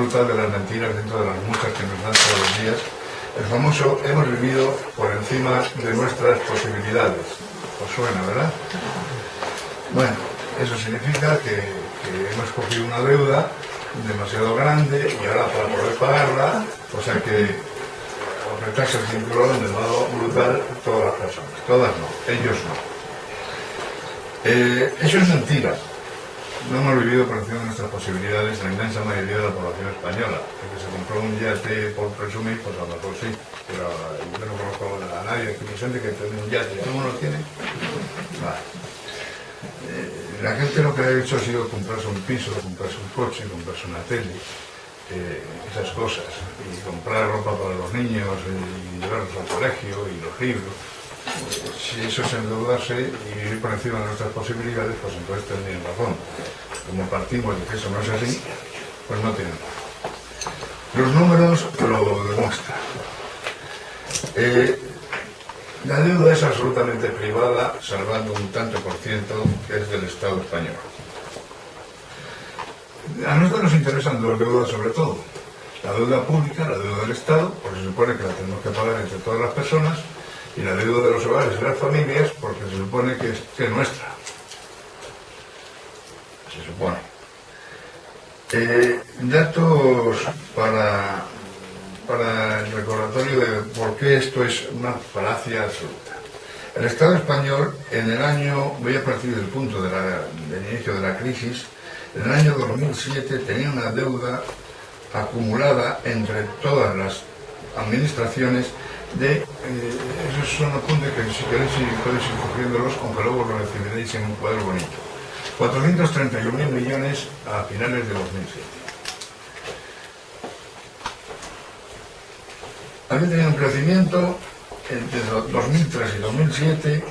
brutal de las mentiras dentro de las muchas que nos dan todos los días. El famoso hemos vivido por encima de nuestras posibilidades. ¿Os suena, verdad? Bueno, eso significa que hemos cogido una deuda demasiado grande y ahora para poder pagarla, o sea que apretarse el cinturón de modo brutal todas las personas. Todas no, ellos no. Eso es mentira. No hemos vivido por encima de nuestras posibilidades la inmensa mayoría de la población española. El que se compró un yate por presumir, pues a lo mejor sí, pero yo no conozco a nadie que presente que tiene un yate. ¿Cómo lo tiene? Vale. La gente lo que ha hecho ha sido comprarse un piso, comprarse un coche, comprarse una tele, esas cosas, y comprar ropa para los niños, y llevarlos al colegio, y los libros. Si eso es endeudarse y vivir por encima de nuestras posibilidades, pues entonces tendrían razón. Como partimos de que eso no es así, pues no tienen razón. Los números lo demuestran. La deuda es absolutamente privada, salvando un tanto por ciento que es del Estado español. A nosotros nos interesan dos deudas sobre todo. La deuda pública, la deuda del Estado, porque se supone que la tenemos que pagar entre todas las personas, y la deuda de los hogares y las familias, porque se supone que es nuestra. Se supone. Datos para el recordatorio de por qué esto es una falacia absoluta. El Estado español, en el año, voy a partir del punto del inicio de la crisis, en el año 2007 tenía una deuda acumulada entre todas las administraciones de, esos son apuntes que si queréis podéis ir cogiéndolos, aunque luego lo recibiréis en un cuadro bonito. 431.000 millones a finales de 2007. Había tenido un crecimiento entre 2003 y 2007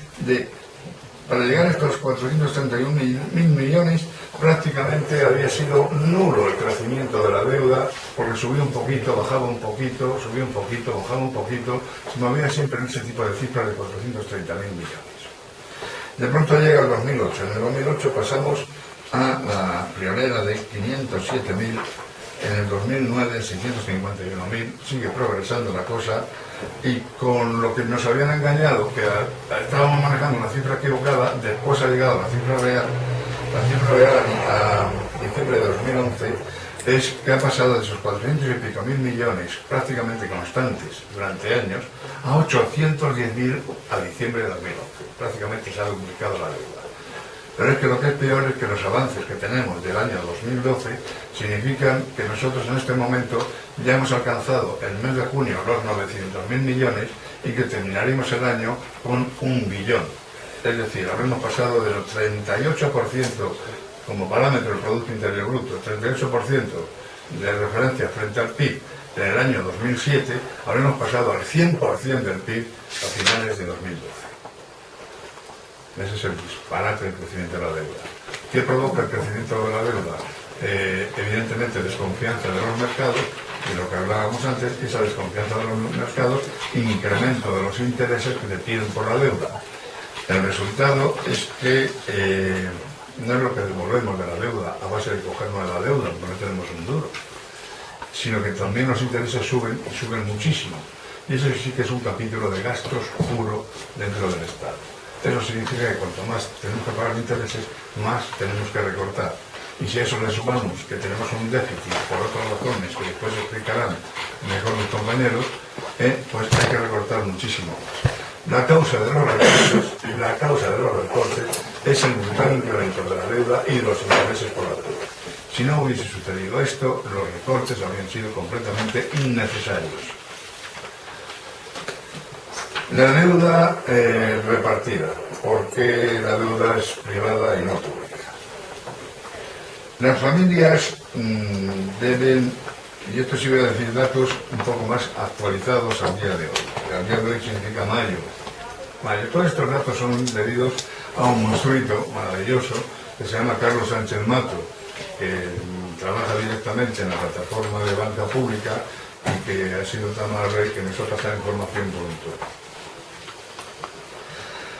para llegar a estos 431.000 millones, prácticamente había sido nulo el crecimiento de la deuda, porque subía un poquito, bajaba un poquito, subía un poquito, bajaba un poquito, se movía siempre en ese tipo de cifras de 430.000 millones. De pronto llega el 2008, en el 2008 pasamos a la friolera de 507.000, en el 2009 651.000, sigue progresando la cosa, y con lo que nos habían engañado, que estábamos manejando una cifra equivocada, después ha llegado la cifra real a diciembre de 2011, es que ha pasado de esos 400 y pico mil millones, prácticamente constantes durante años, a 810.000 a diciembre de 2011. Prácticamente se ha duplicado la deuda. Pero es que lo que es peor es que los avances que tenemos del año 2012 significan que nosotros en este momento ya hemos alcanzado el mes de junio los 900.000 millones y que terminaremos el año con 1 billón. Es decir, habremos pasado del 38% como parámetro del Producto Interior Bruto, 38% de referencia frente al PIB en el año 2007, habremos pasado al 100% del PIB a finales de 2012. Ese es el disparate del crecimiento de la deuda. ¿Qué provoca el crecimiento de la deuda? Evidentemente desconfianza de los mercados, de lo que hablábamos antes, esa desconfianza de los mercados, incremento de los intereses que te piden por la deuda. El resultado es que no es lo que devolvemos de la deuda a base de cogernos de la deuda, porque no tenemos un duro, sino que también los intereses suben y suben muchísimo. Y eso sí que es un capítulo de gastos puro dentro del Estado. Eso significa que cuanto más tenemos que pagar intereses, más tenemos que recortar. Y si a eso le sumamos que tenemos un déficit por otras razones que después explicarán mejor los compañeros, pues hay que recortar muchísimo. La causa de los recortes es el brutal incremento de la deuda y de los intereses por la deuda. Si no hubiese sucedido esto, los recortes habrían sido completamente innecesarios. La deuda repartida. ¿Por qué la deuda es privada y no pública? Las familias deben, y esto sí voy a decir datos un poco más actualizados al día de hoy. Al día de hoy significa mayo. Todos estos datos son debidos a un monstruito maravilloso que se llama Carlos Sánchez Mato, que trabaja directamente en la plataforma de banca pública y que ha sido tan amable que nos ha pasado información por un tubo.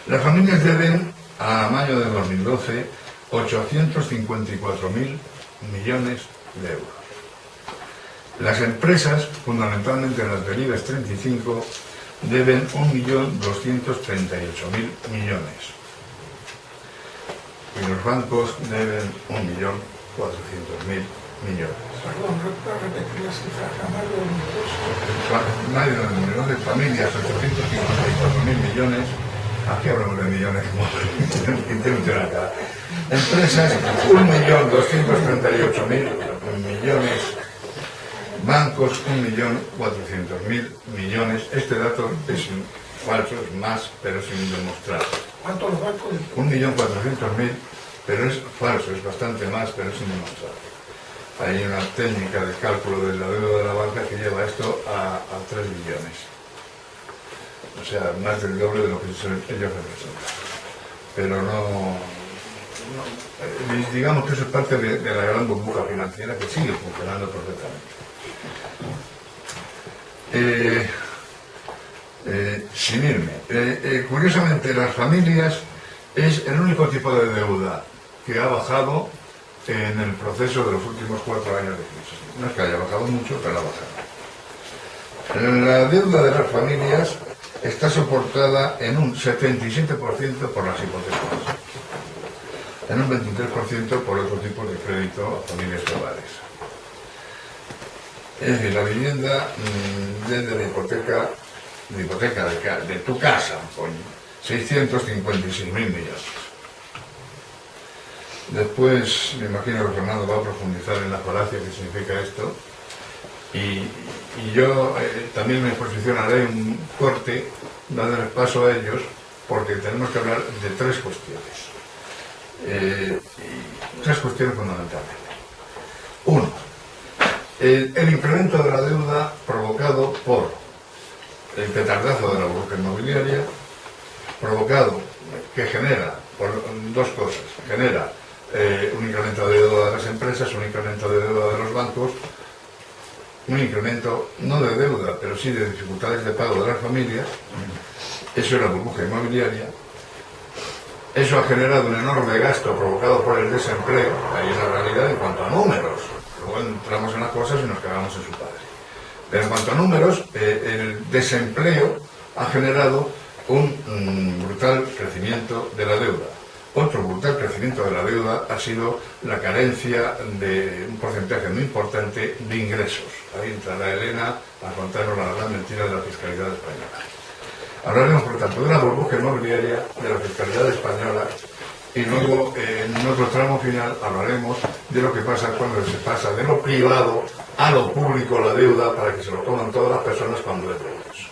Las familias deben, a mayo de 2012, 854.000 millones de euros. Las empresas, fundamentalmente las del IBEX 35, deben 1.238.000 millones. Y los bancos deben 1.400.000 millones. Perdón, repetir la cifra, Camargo. Nadie de millones de familias, 854.000 millones. Aquí hablamos de millones, como acá. Empresas, 1.238.000 millones. Bancos, 1.400.000 millones. Este dato es falso, es más, pero sin demostrar. ¿Cuántos los bancos? 1.400.000, pero es falso, es bastante más, pero sin demostrar. Hay una técnica de cálculo de la deuda de la banca que lleva esto a 3 billones. O sea, más del doble de lo que ellos representan. Pero digamos que eso es parte de la gran burbuja financiera que sigue funcionando perfectamente. Sin irme, curiosamente las familias es el único tipo de deuda que ha bajado en el proceso de los últimos 4 años de crisis. No es que haya bajado mucho, pero ha bajado. La deuda de las familias está soportada en un 77% por las hipotecas, en un 23% por otro tipo de crédito a familias hogares. Es decir, la vivienda desde la hipoteca de tu casa, con 656.000 millones. Después, me imagino que Fernando va a profundizar en la falacia que significa esto. Y yo también me posicionaré un corte, dándoles paso a ellos, porque tenemos que hablar de 3 cuestiones. 3 cuestiones fundamentales. 1. El incremento de la deuda provocado por el petardazo de la burbuja inmobiliaria, que genera, por 2 cosas, genera un incremento de deuda de las empresas, un incremento de deuda de los bancos, un incremento no de deuda, pero sí de dificultades de pago de las familias. Eso es la burbuja inmobiliaria. Eso ha generado un enorme gasto provocado por el desempleo. Ahí es la realidad en cuanto a números. Luego entramos en las cosas y nos cagamos en su padre. Pero en cuanto a números, el desempleo ha generado un brutal crecimiento de la deuda. Otro brutal crecimiento de la deuda ha sido la carencia de un porcentaje muy importante de ingresos. Ahí entrará Elena a contarnos la gran mentira de la fiscalidad española. Hablaremos, por tanto, de la burbuja inmobiliaria, de la fiscalidad española, y luego, en otro tramo final, hablaremos de lo que pasa cuando se pasa de lo privado a lo público la deuda para que se lo toman todas las personas cuando es de ellos.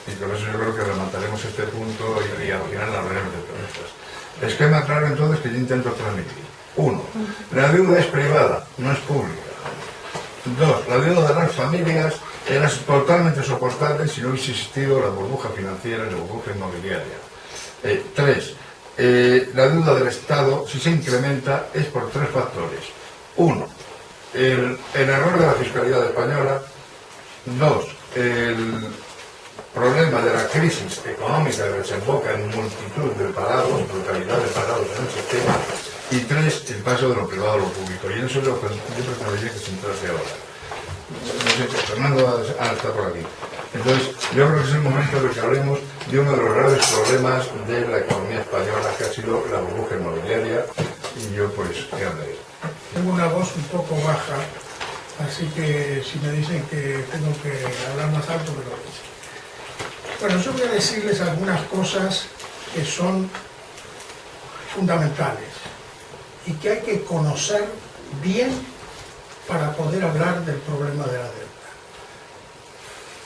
Y con eso yo creo que remataremos este punto y al final hablaremos de todas estas. Esquema claro entonces que yo intento transmitir. 1. La deuda es privada, no es pública. 2. La deuda de las familias era totalmente soportable si no hubiese existido la burbuja financiera y la burbuja inmobiliaria. 3. La deuda del Estado, si se incrementa, es por 3 factores. 1. El error de la fiscalidad española. 2. El problema de la crisis económica que desemboca en multitud de parados, brutalidad de parados en el sistema. Y 3, el paso de lo privado a lo público. Y en eso es lo que yo preferiría que se entrase ahora. No sé, Fernando está por aquí. Entonces, yo creo que es el momento de que hablemos de uno de los graves problemas de la economía española, que ha sido la burbuja inmobiliaria. Y yo, pues, ¿qué hablaré? Tengo una voz un poco baja, así que si me dicen que tengo que hablar más alto, me lo dicen. Bueno, yo voy a decirles algunas cosas que son fundamentales y que hay que conocer bien para poder hablar del problema de la deuda.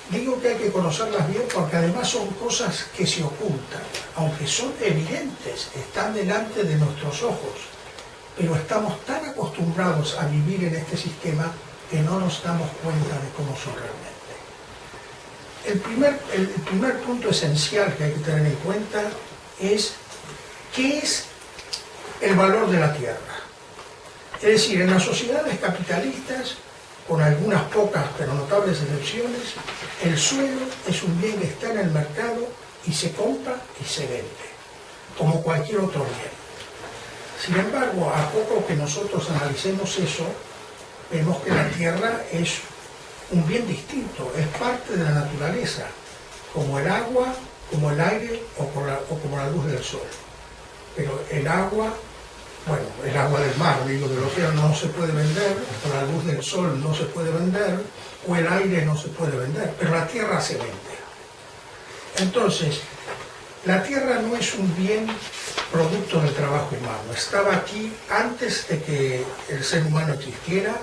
Digo que hay que conocerlas bien porque además son cosas que se ocultan, aunque son evidentes, están delante de nuestros ojos, pero estamos tan acostumbrados a vivir en este sistema que no nos damos cuenta de cómo son realmente. El primer punto esencial que hay que tener en cuenta es ¿qué es el valor de la tierra? Es decir, en las sociedades capitalistas, con algunas pocas pero notables excepciones, el suelo es un bien que está en el mercado y se compra y se vende, como cualquier otro bien. Sin embargo, a poco que nosotros analicemos eso, vemos que la tierra es un bien distinto, es parte de la naturaleza, como el agua, como el aire o como la luz del sol. Pero el agua, bueno, el agua del mar, digo, del océano no se puede vender, o la luz del sol no se puede vender, o el aire no se puede vender, pero la tierra se vende. Entonces, la tierra no es un bien producto del trabajo humano, estaba aquí antes de que el ser humano existiera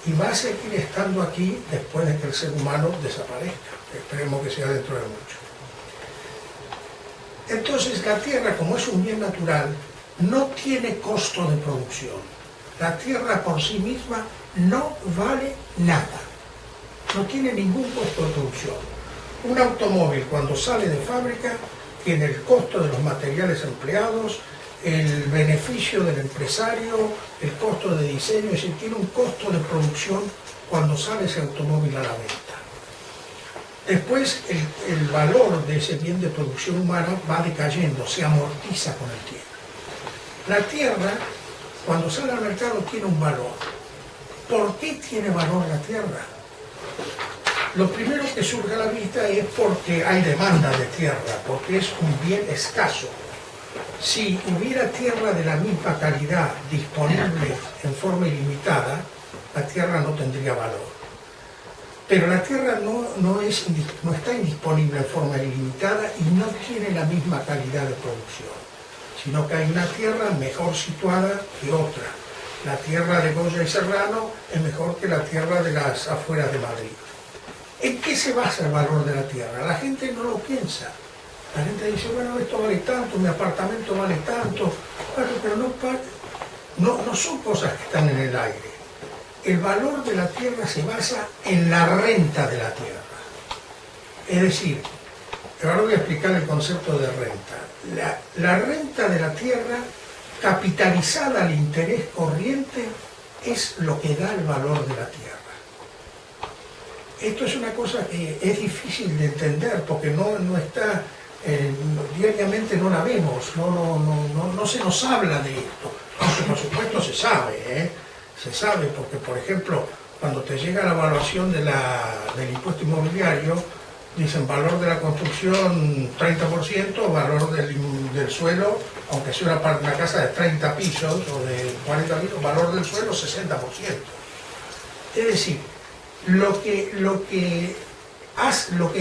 y va a seguir estando aquí después de que el ser humano desaparezca. Esperemos que sea dentro de mucho. Entonces la tierra, como es un bien natural, no tiene costo de producción. La tierra por sí misma no vale nada. No tiene ningún costo de producción. Un automóvil cuando sale de fábrica tiene el costo de los materiales empleados, el beneficio del empresario, el costo de diseño, es decir, tiene un costo de producción cuando sale ese automóvil a la venta. Después el valor de ese bien de producción humana va decayendo, se amortiza con el tiempo. La tierra, cuando sale al mercado, tiene un valor. ¿Por qué tiene valor la tierra? Lo primero que surge a la vista es porque hay demanda de tierra, porque es un bien escaso. Si hubiera tierra de la misma calidad disponible en forma ilimitada, la tierra no tendría valor. Pero la tierra no está indisponible en forma ilimitada y no tiene la misma calidad de producción, sino que hay una tierra mejor situada que otra. La tierra de Goya y Serrano es mejor que la tierra de las afueras de Madrid. ¿En qué se basa el valor de la tierra? La gente no lo piensa. La gente dice, bueno, esto vale tanto, mi apartamento vale tanto, pero no son cosas que están en el aire. El valor de la tierra se basa en la renta de la tierra. Es decir, ahora voy a explicar el concepto de renta. La renta de la tierra, capitalizada al interés corriente, es lo que da el valor de la tierra. Esto es una cosa que es difícil de entender porque no está, diariamente no la vemos, no se nos habla de esto. Aunque por supuesto se sabe, se sabe porque, por ejemplo, cuando te llega la evaluación del impuesto inmobiliario, dicen valor de la construcción 30%, valor del suelo, aunque sea una casa de 30 pisos o de 40 pisos, valor del suelo 60%. Es decir, lo que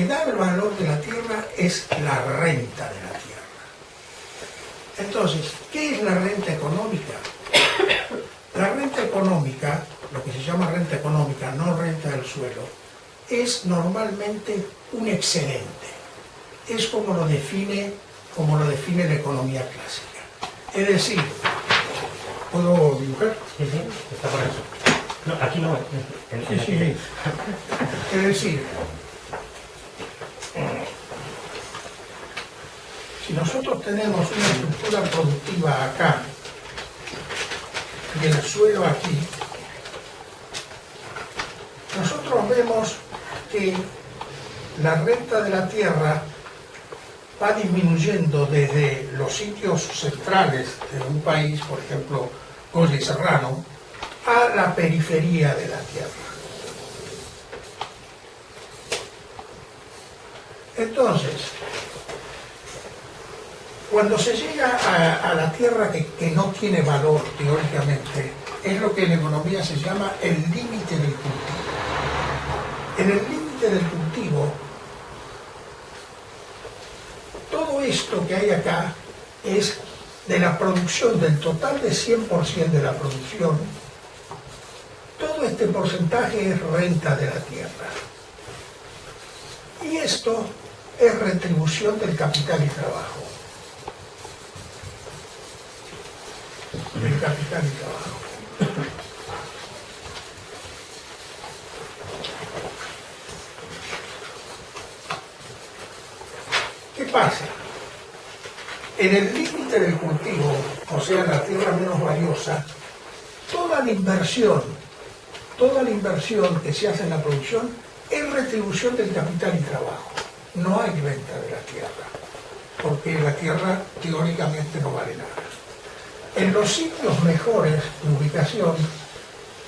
da el valor de la tierra es la renta de la tierra. Entonces, ¿qué es la renta económica? La renta económica, lo que se llama renta económica, no renta del suelo, es normalmente un excedente. Es como lo define la economía clásica. Es decir, ¿puedo dibujar? Sí, está por eso. No, aquí no. Sí. Es decir, si nosotros tenemos una estructura productiva acá y el suelo aquí, nosotros vemos que la renta de la tierra va disminuyendo desde los sitios centrales de un país, por ejemplo, Goya y Serrano, a la periferia de la tierra. Entonces, cuando se llega a la tierra que no tiene valor teóricamente, es lo que en economía se llama el límite del cultivo. En el límite del cultivo, todo esto que hay acá es de la producción, del total de 100% de la producción, todo este porcentaje es renta de la tierra. Y esto es retribución del capital y trabajo. Del capital y trabajo. ¿Qué pasa? En el límite del cultivo, o sea, la tierra menos valiosa, toda la inversión que se hace en la producción es retribución del capital y trabajo. No hay renta de la tierra, porque la tierra teóricamente no vale nada. En los sitios mejores de ubicación,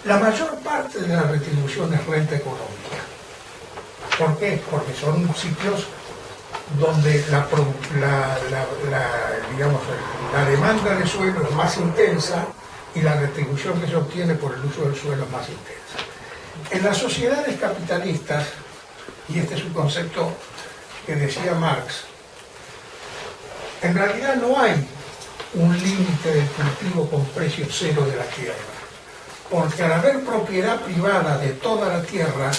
la mayor parte de la retribución es renta económica. ¿Por qué? Porque son sitios donde digamos, la demanda de suelo es más intensa y la retribución que se obtiene por el uso del suelo es más intensa. En las sociedades capitalistas, y este es un concepto que decía Marx, en realidad no hay un límite del cultivo con precio cero de la tierra, porque al haber propiedad privada de toda la tierra,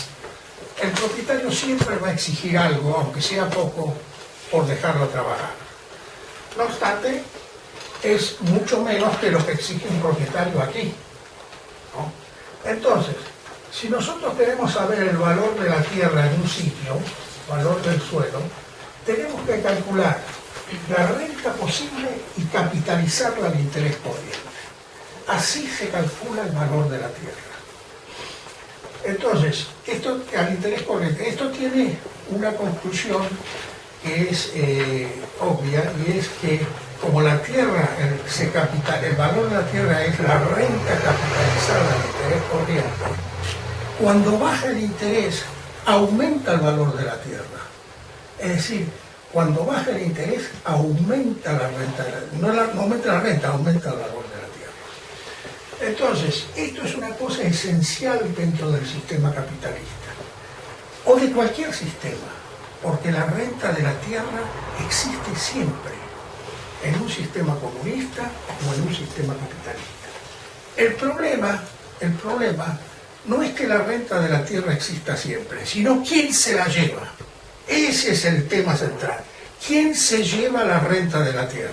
el propietario siempre va a exigir algo, aunque sea poco, por dejarlo trabajar. No obstante, es mucho menos que lo que exige un propietario aquí, ¿no? Entonces, si nosotros queremos saber el valor de la tierra en un sitio, valor del suelo, tenemos que calcular la renta posible y capitalizarla al interés corriente. Así se calcula el valor de la tierra. Entonces, esto al interés corriente, esto tiene una conclusión que es obvia, y es que como la tierra, el valor de la tierra es la renta capitalizada al interés corriente, cuando baja el interés, aumenta el valor de la tierra. Es decir, cuando baja el interés, aumenta la renta, no aumenta la renta, aumenta el valor de la tierra. Entonces, esto es una cosa esencial dentro del sistema capitalista, o de cualquier sistema, porque la renta de la tierra existe siempre, en un sistema comunista o en un sistema capitalista. El problema no es que la renta de la tierra exista siempre, sino quién se la lleva. Ese es el tema central. ¿Quién se lleva la renta de la tierra?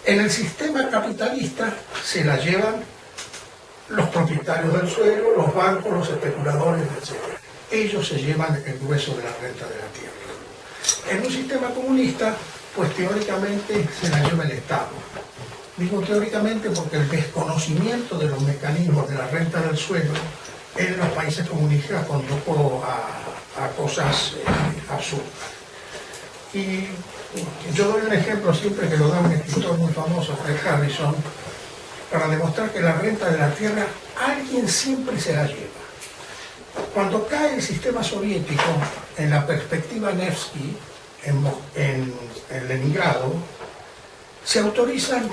En el sistema capitalista se la llevan los propietarios del suelo, los bancos, los especuladores, etc. Ellos se llevan el grueso de la renta de la tierra. En un sistema comunista, pues teóricamente se la lleva el Estado. Digo teóricamente porque el desconocimiento de los mecanismos de la renta del suelo en los países comunistas condujo a cosas absurdas. Y yo doy un ejemplo siempre que lo da un escritor muy famoso, Fred Harrison, para demostrar que la renta de la tierra alguien siempre se la lleva. Cuando cae el sistema soviético, en la perspectiva Nevsky, en Leningrado, se autorizan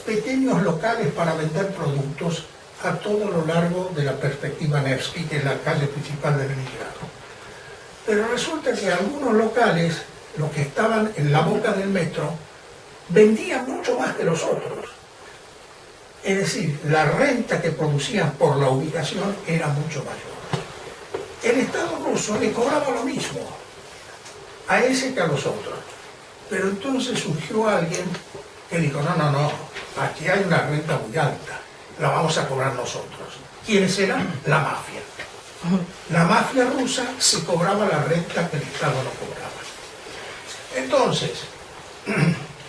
pequeños locales para vender productos a todo lo largo de la perspectiva Nevsky, que es la calle principal de Leningrado. Pero resulta que algunos locales, los que estaban en la boca del metro, vendían mucho más que los otros. Es decir, la renta que producían por la ubicación era mucho mayor. El Estado ruso le cobraba lo mismo a ese que a los otros. Pero entonces surgió alguien que dijo, no, aquí hay una renta muy alta, la vamos a cobrar nosotros. ¿Quiénes eran? La mafia. La mafia rusa se cobraba la renta que el Estado no cobraba. Entonces,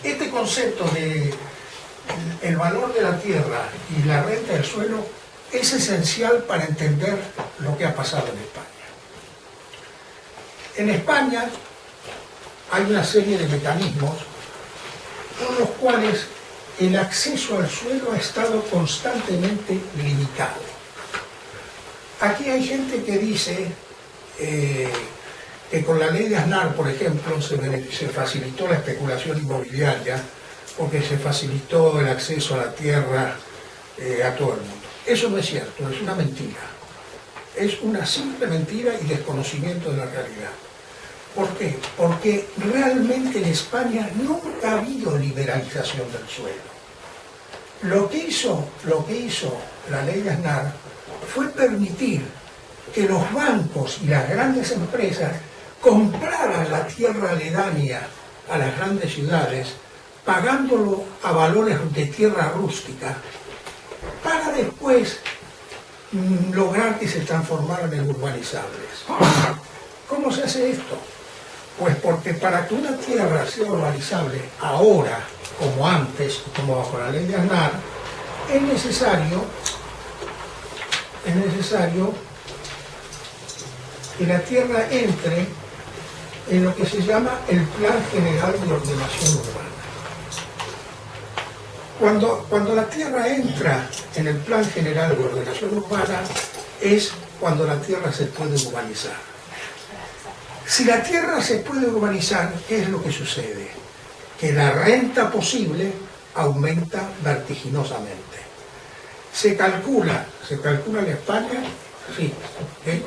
este concepto de el valor de la tierra y la renta del suelo es esencial para entender lo que ha pasado en España. En España hay una serie de mecanismos con los cuales el acceso al suelo ha estado constantemente limitado. Aquí hay gente que dice que con la ley de Aznar, por ejemplo, se facilitó la especulación inmobiliaria porque se facilitó el acceso a la tierra a todo el mundo. Eso no es cierto, es una mentira. Es una simple mentira y desconocimiento de la realidad. ¿Por qué? Porque realmente en España nunca ha habido liberalización del suelo. Lo que hizo la ley de Aznar fue permitir que los bancos y las grandes empresas compraran la tierra aledaña a las grandes ciudades, pagándolo a valores de tierra rústica, para después lograr que se transformaran en urbanizables. ¿Cómo se hace esto? Pues porque para que una tierra sea urbanizable ahora, como antes, como bajo la ley de Aznar, es necesario que la tierra entre en lo que se llama el Plan General de Ordenación Urbana. Cuando la tierra entra en el Plan General de Ordenación Urbana es cuando la tierra se puede urbanizar. Si la tierra se puede urbanizar, ¿qué es lo que sucede? Que la renta posible aumenta vertiginosamente. Se calcula en España, sí, ¿eh?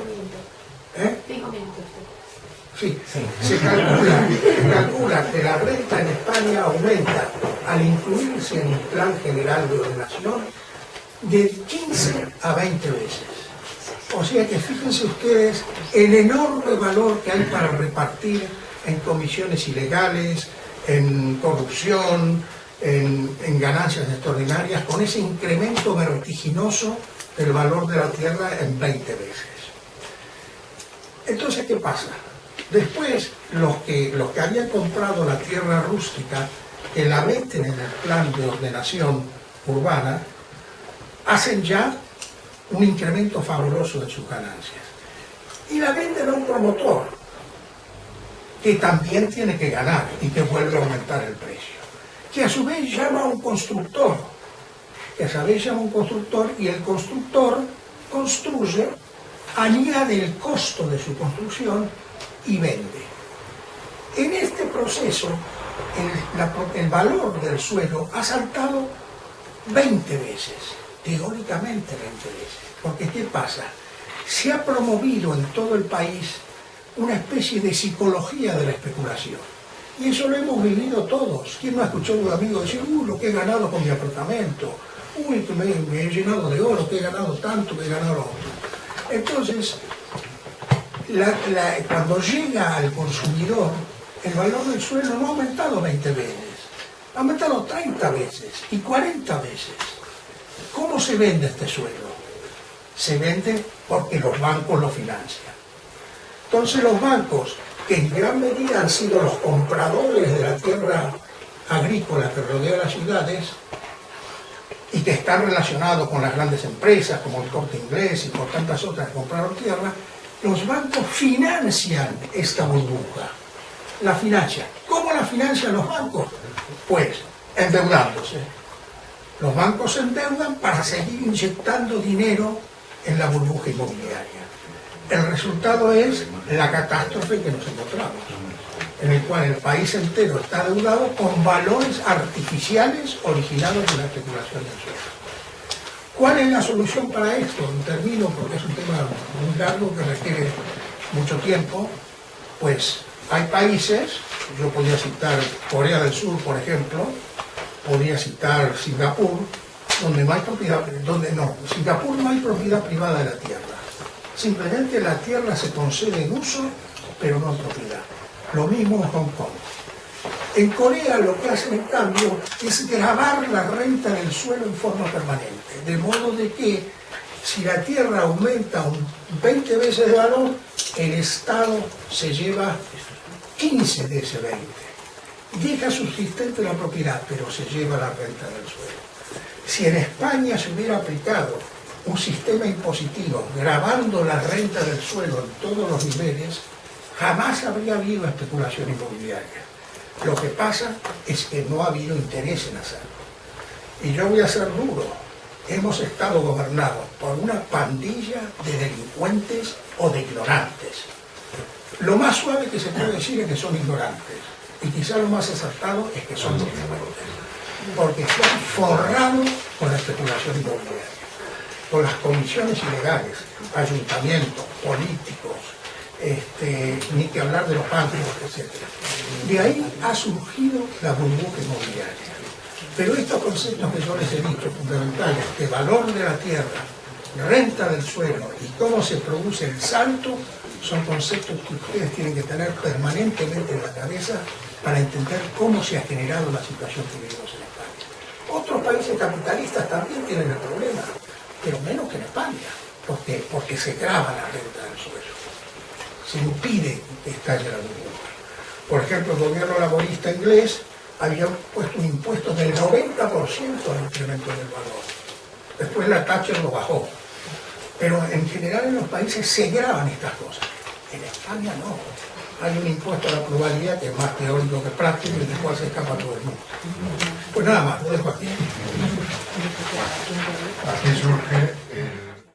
Sí, se calcula que la renta en España aumenta al incluirse en el Plan General de Ordenación de 15 a 20 veces. O sea que fíjense ustedes el enorme valor que hay para repartir en comisiones ilegales, en corrupción, en ganancias extraordinarias, con ese incremento vertiginoso del valor de la tierra en 20 veces. Entonces, ¿qué pasa? Después, los que habían comprado la tierra rústica, que la meten en el plan de ordenación urbana, hacen ya un incremento fabuloso de sus ganancias. Y la venden a un promotor, que también tiene que ganar y que vuelve a aumentar el precio. Que a su vez llama a un constructor, y el constructor construye, añade el costo de su construcción y vende. En este proceso, el valor del suelo ha saltado 20 veces, teóricamente 20 veces. Porque ¿qué pasa? Se ha promovido en todo el país una especie de psicología de la especulación. Y eso lo hemos vivido todos. ¿Quién no ha escuchado a un amigo decir, lo que he ganado con mi apartamento? Uy, que me he llenado de oro, que he ganado tanto, que he ganado lo otro. Entonces, cuando llega al consumidor, el valor del suelo no ha aumentado 20 veces, ha aumentado 30 veces y 40 veces. ¿Cómo se vende este suelo? Se vende porque los bancos lo financian. Entonces los bancos, que en gran medida han sido los compradores de la tierra agrícola que rodea las ciudades y que están relacionados con las grandes empresas como el Corte Inglés y por tantas otras que compraron tierra, los bancos financian esta burbuja. La financian. ¿Cómo la financian los bancos? Pues endeudándose. Los bancos se endeudan para seguir inyectando dinero en la burbuja inmobiliaria. El resultado es la catástrofe que nos encontramos, en el cual el país entero está endeudado con valores artificiales originados de la especulación del suelo. ¿Cuál es la solución para esto? Termino porque es un tema muy largo que requiere mucho tiempo. Pues hay países, yo podría citar Corea del Sur, por ejemplo, podría citar Singapur, donde no hay propiedad, Singapur no hay propiedad privada de la tierra. Simplemente la tierra se concede en uso, pero no en propiedad. Lo mismo en Hong Kong. En Corea lo que hacen en cambio es gravar la renta del suelo en forma permanente, de modo de que si la tierra aumenta 20 veces de valor, el Estado se lleva 15 de ese 20. Deja subsistente la propiedad, pero se lleva la renta del suelo. Si en España se hubiera aplicado un sistema impositivo grabando la renta del suelo en todos los niveles, jamás habría habido especulación inmobiliaria. Lo que pasa es que no ha habido interés en hacerlo. Y yo voy a ser duro. Hemos estado gobernados por una pandilla de delincuentes o de ignorantes. Lo más suave que se puede decir es que son ignorantes. Y quizá lo más acertado es que son delincuentes. Porque se han forrado con la especulación inmobiliaria, con las comisiones ilegales, ayuntamientos, políticos, ni que hablar de los bancos, etc. De ahí ha surgido la burbuja inmobiliaria. Pero estos conceptos que yo les he dicho, fundamentales, de valor de la tierra, renta del suelo y cómo se produce el salto, son conceptos que ustedes tienen que tener permanentemente en la cabeza para entender cómo se ha generado la situación que vivimos en España. Otros países capitalistas también tienen el problema, pero menos que en España, porque se grava la renta del suelo. Se impide que estalle la burbuja. Por ejemplo, el gobierno laborista inglés había puesto un impuesto del 90% al incremento del valor. Después la Thatcher lo bajó. Pero en general en los países se graban estas cosas. En España no. Hay un impuesto a la pluralidad que es más teórico que práctico y del cual se escapa todo el mundo. Pues nada más, lo dejo aquí. Así surge el